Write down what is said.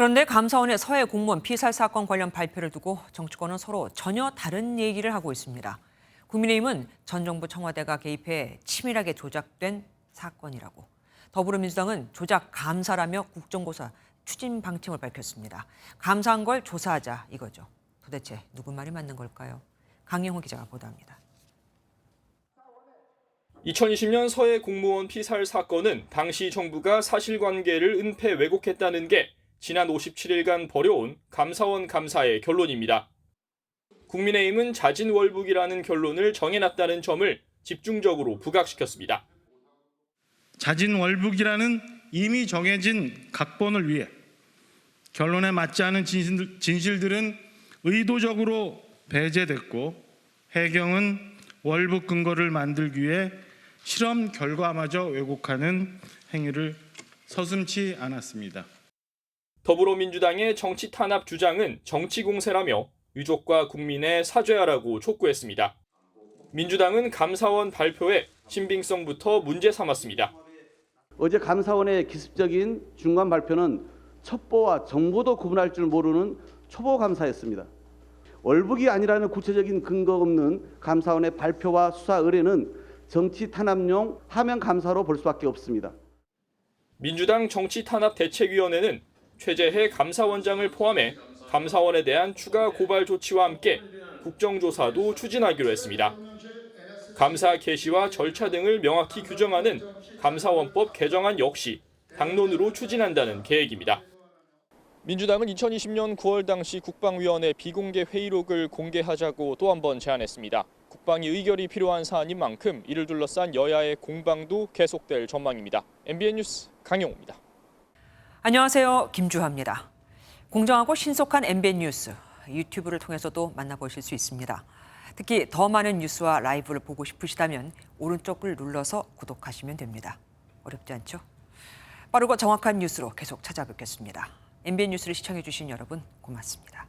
그런데 감사원의 서해 공무원 피살 사건 관련 발표를 두고 정치권은 서로 전혀 다른 얘기를 하고 있습니다. 국민의힘은 전 정부 청와대가 개입해 치밀하게 조작된 사건이라고. 더불어민주당은 조작 감사라며 국정조사 추진 방침을 밝혔습니다. 감사한 걸 조사하자 이거죠. 도대체 누구 말이 맞는 걸까요? 강영호 기자가 보도합니다. 2020년 서해 공무원 피살 사건은 당시 정부가 사실관계를 은폐 왜곡했다는 게 지난 57일간 벌여온 감사원 감사의 결론입니다. 국민의힘은 자진월북이라는 결론을 정해놨다는 점을 집중적으로 부각시켰습니다. 자진월북이라는 이미 정해진 각본을 위해 결론에 맞지 않은 진실들은 의도적으로 배제됐고 해경은 월북 근거를 만들기 위해 실험 결과마저 왜곡하는 행위를 서슴지 않았습니다. 더불어민주당의 정치 탄압 주장은 정치 공세라며 유족과 국민에 사죄하라고 촉구했습니다. 민주당은 감사원 발표에 신빙성부터 문제 삼았습니다. 어제 감사원의 기습적인 중간 발표는 첩보와 정보도 구분할 줄 모르는 초보 감사였습니다. 월북이 아니라는 구체적인 근거 없는 감사원의 발표와 수사 의뢰는 정치 탄압용 하명 감사로 볼 수밖에 없습니다. 민주당 정치탄압대책위원회는 최재해 감사원장을 포함해 감사원에 대한 추가 고발 조치와 함께 국정조사도 추진하기로 했습니다. 감사 개시와 절차 등을 명확히 규정하는 감사원법 개정안 역시 당론으로 추진한다는 계획입니다. 민주당은 2020년 9월 당시 국방위원회 비공개 회의록을 공개하자고 또 한 번 제안했습니다. 국방위 의결이 필요한 사안인 만큼 이를 둘러싼 여야의 공방도 계속될 전망입니다. MBN 뉴스 강영호입니다. 안녕하세요. 김주하입니다. 공정하고 신속한 MBN 뉴스, 유튜브를 통해서도 만나보실 수 있습니다. 특히 더 많은 뉴스와 라이브를 보고 싶으시다면 오른쪽을 눌러서 구독하시면 됩니다. 어렵지 않죠? 빠르고 정확한 뉴스로 계속 찾아뵙겠습니다. MBN 뉴스를 시청해주신 여러분 고맙습니다.